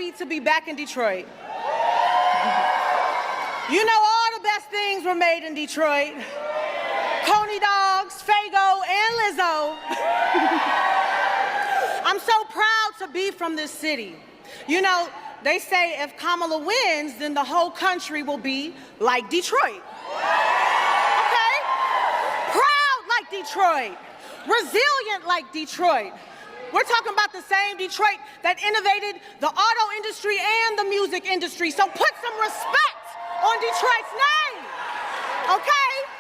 happy to be back in Detroit. You know, all the best things were made in Detroit. Coney dogs, Faygo, and Lizzo. I'm so proud to be from this city. You know, they say if Kamala wins, then the whole country will be like Detroit. Okay? Proud like Detroit. Resilient like Detroit. We're talking about the same Detroit that innovated the auto industry and the music industry. So put some respect on Detroit's name, okay?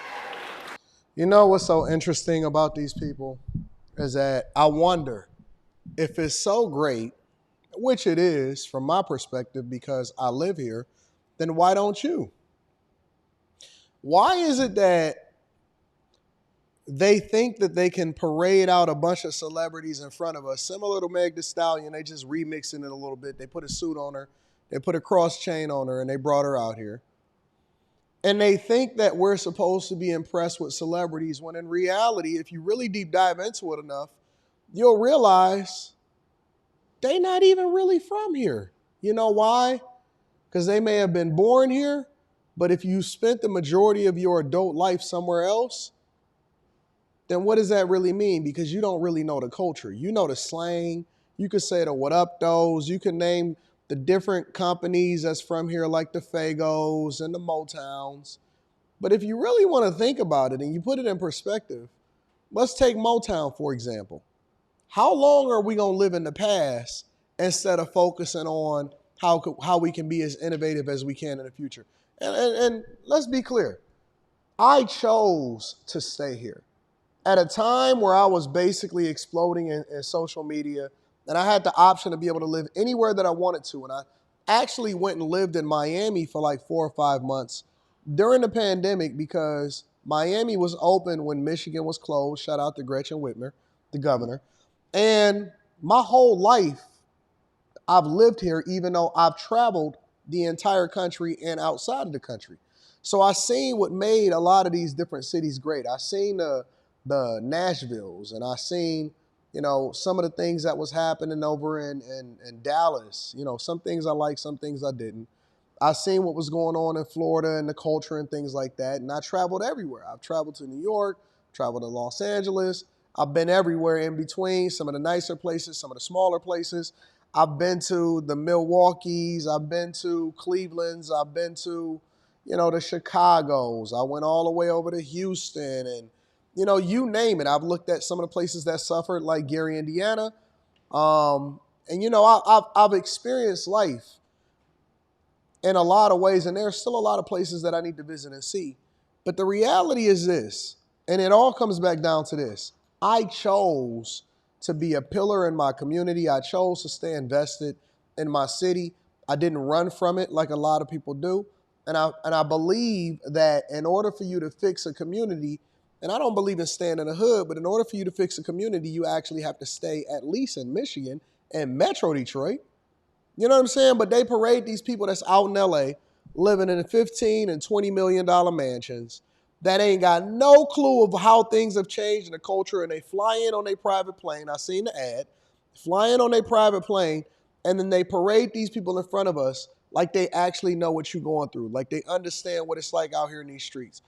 You know what's so interesting about these people is that I wonder if it's so great, which it is from my perspective because I live here, then why don't you? Why is it that they think that they can parade out a bunch of celebrities in front of us, similar to Meg Thee Stallion? They just remixing it a little bit. They put a suit on her, they put a cross chain on her, and they brought her out here. And they think that we're supposed to be impressed with celebrities when in reality, if you really deep dive into it enough, you'll realize they're not even really from here. You know why? Because they may have been born here, but if you spent the majority of your adult life somewhere else, then what does that really mean? Because you don't really know the culture. You know the slang. You could say the what up those. You can name the different companies that's from here, like the Faygos and the Motowns. But if you really want to think about it and you put it in perspective, let's take Motown, for example. How long are we going to live in the past instead of focusing on how we can be as innovative as we can in the future? And let's be clear. I chose to stay here at a time where I was basically exploding in social media, and I had the option to be able to live anywhere that I wanted to. And I actually went and lived in Miami for like 4 or 5 months during the pandemic because Miami was open when Michigan was closed. Shout out to Gretchen Whitmer, the governor. And my whole life, I've lived here, even though I've traveled the entire country and outside of the country. So I seen what made a lot of these different cities great. I seen the Nashvilles, and I seen, you know, some of the things that was happening over in Dallas. You know, some things I liked, some things I didn't. I seen what was going on in Florida and the culture and things like that. And I traveled everywhere. I've traveled to New York, traveled to Los Angeles. I've been everywhere in between, some of the nicer places, some of the smaller places. I've been to the Milwaukees. I've been to Cleveland's. I've been to, you know, the Chicagos. I went all the way over to Houston and, you know, you name it. I've looked at some of the places that suffered, like Gary, Indiana. And, you know, I've experienced life in a lot of ways, and there's still a lot of places that I need to visit and see. But the reality is this, and it all comes back down to this. I chose to be a pillar in my community. I chose to stay invested in my city. I didn't run from it like a lot of people do. And I believe that in order for you to fix a community, and I don't believe in staying in the hood, but in order for you to fix a community, you actually have to stay at least in Michigan and Metro Detroit. You know what I'm saying? But they parade these people that's out in LA living in $15 and $20 million mansions that ain't got no clue of how things have changed in the culture, and they fly in on their private plane. I seen the ad. Fly in on their private plane, and then they parade these people in front of us like they actually know what you're going through, like they understand what it's like out here in these streets.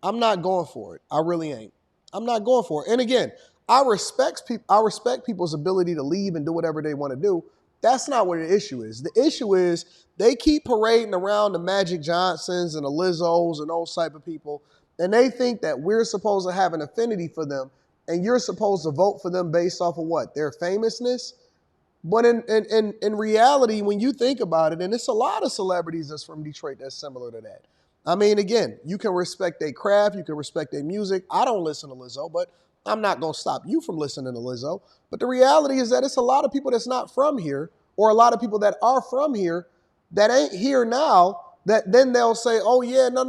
I'm not going for it. I really ain't. I'm not going for it. And again, I respect people's ability to leave and do whatever they want to do. That's not what the issue is. The issue is they keep parading around the Magic Johnsons and the Lizzos and those type of people, and they think that we're supposed to have an affinity for them, and you're supposed to vote for them based off of what? Their famousness? But in reality, when you think about it, and it's a lot of celebrities that's from Detroit that's similar to that. I mean, again, you can respect their craft, you can respect their music. I don't listen to Lizzo, but I'm not going to stop you from listening to Lizzo. But the reality is that it's a lot of people that's not from here, or a lot of people that are from here that ain't here now, that then they'll say, oh yeah, no.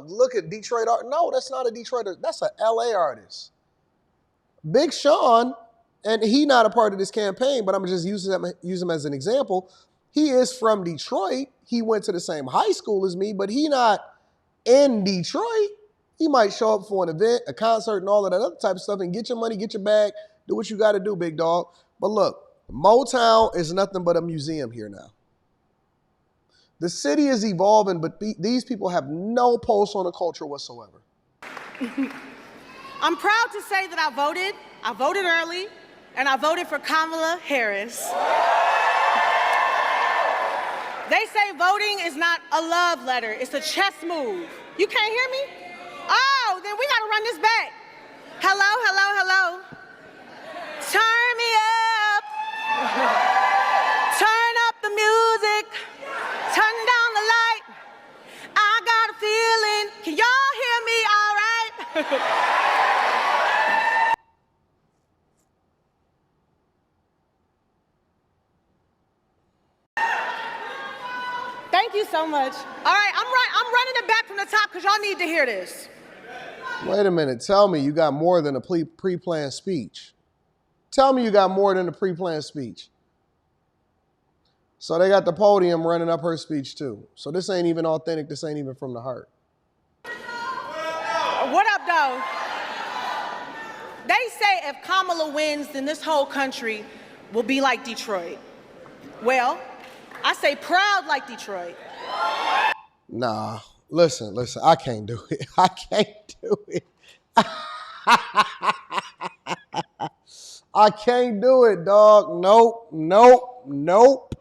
Look at Detroit art. No, that's not a Detroit artist. That's an LA artist. Big Sean, and he not a part of this campaign, but I'm just use him as an example. He is from Detroit. He went to the same high school as me, but he not in Detroit. He might show up for an event, a concert, and all of that other type of stuff, and get your money, get your bag, do what you got to do, big dog. But look, Motown is nothing but a museum here now. The city is evolving, but these people have no pulse on the culture whatsoever. I'm proud to say that I voted early, and I voted for Kamala Harris. They say voting is not a love letter, it's a chess move. You can't hear me? Oh, then we gotta run this back. Hello, hello, hello. Turn me up. Turn up the music. Turn down the light. I got a feeling. Can y'all hear me all right? Thank you so much. All right, I'm running it back from the top because y'all need to hear this. Wait a minute. Tell me you got more than a pre-planned speech. Tell me you got more than a pre-planned speech. So they got the podium running up her speech too. So this ain't even authentic. This ain't even from the heart. What up, though? They say if Kamala wins, then this whole country will be like Detroit. Well, I say proud like Detroit. Nah, listen, I can't do it. I can't do it. I can't do it, dog. Nope.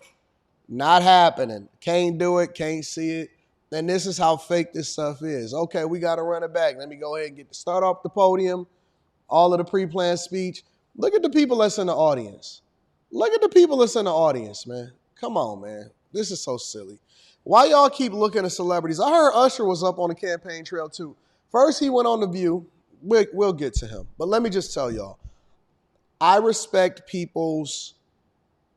Not happening. Can't do it, can't see it. And this is how fake this stuff is. Okay, we got to run it back. Let me go ahead and start off the podium, all of the pre-planned speech. Look at the people that's in the audience. Look at the people that's in the audience, man. Come on, man. This is so silly. Why y'all keep looking at celebrities? I heard Usher was up on the campaign trail too. First, he went on The View. We'll get to him. But let me just tell y'all, I respect people's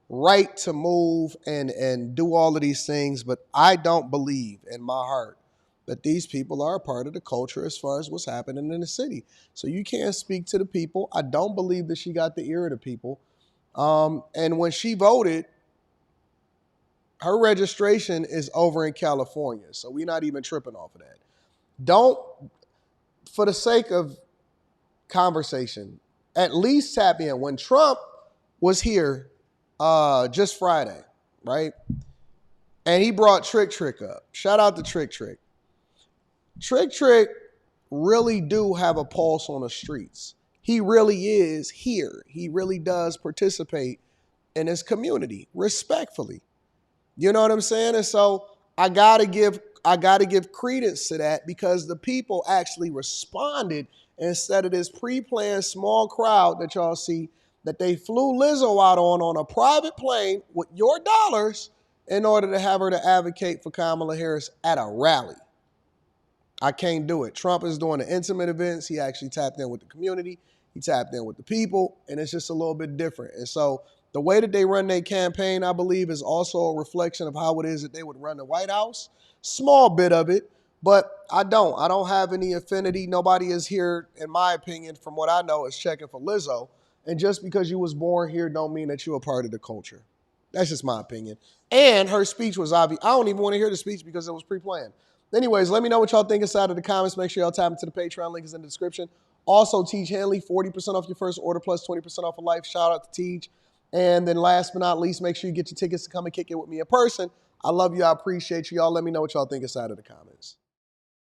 right to move and do all of these things, but I don't believe in my heart that these people are a part of the culture as far as what's happening in the city. So you can't speak to the people. I don't believe that she got the ear of the people. And when she voted, her registration is over in California. So we're not even tripping off of that. Don't, for the sake of conversation, at least tap in. When Trump was here just Friday, right? And he brought Trick up. Shout out to Trick. Trick really do have a pulse on the streets. He really is here. He really does participate in his community respectfully. You know what I'm saying? And so I gotta give credence to that because the people actually responded instead of this pre-planned small crowd that y'all see that they flew Lizzo out on a private plane with your dollars in order to have her to advocate for Kamala Harris at a rally. I can't do it. Trump is doing the intimate events. He actually tapped in with the community. He tapped in with the people, and it's just a little bit different. And so the way that they run their campaign, I believe, is also a reflection of how it is that they would run the White House. Small bit of it, but I don't have any affinity. Nobody is here, in my opinion, from what I know, is checking for Lizzo. And just because you was born here don't mean that you're a part of the culture. That's just my opinion. And her speech was obvious. I don't even want to hear the speech because it was pre-planned. Anyways, let me know what y'all think inside of the comments. Make sure y'all tap into the Patreon. Link is in the description. Also, Teach Hanley, 40% off your first order plus 20% off of life. Shout out to Teach. And then last but not least, make sure you get your tickets to come and kick it with me in person. I love you. I appreciate you. Y'all let me know what y'all think inside of the comments.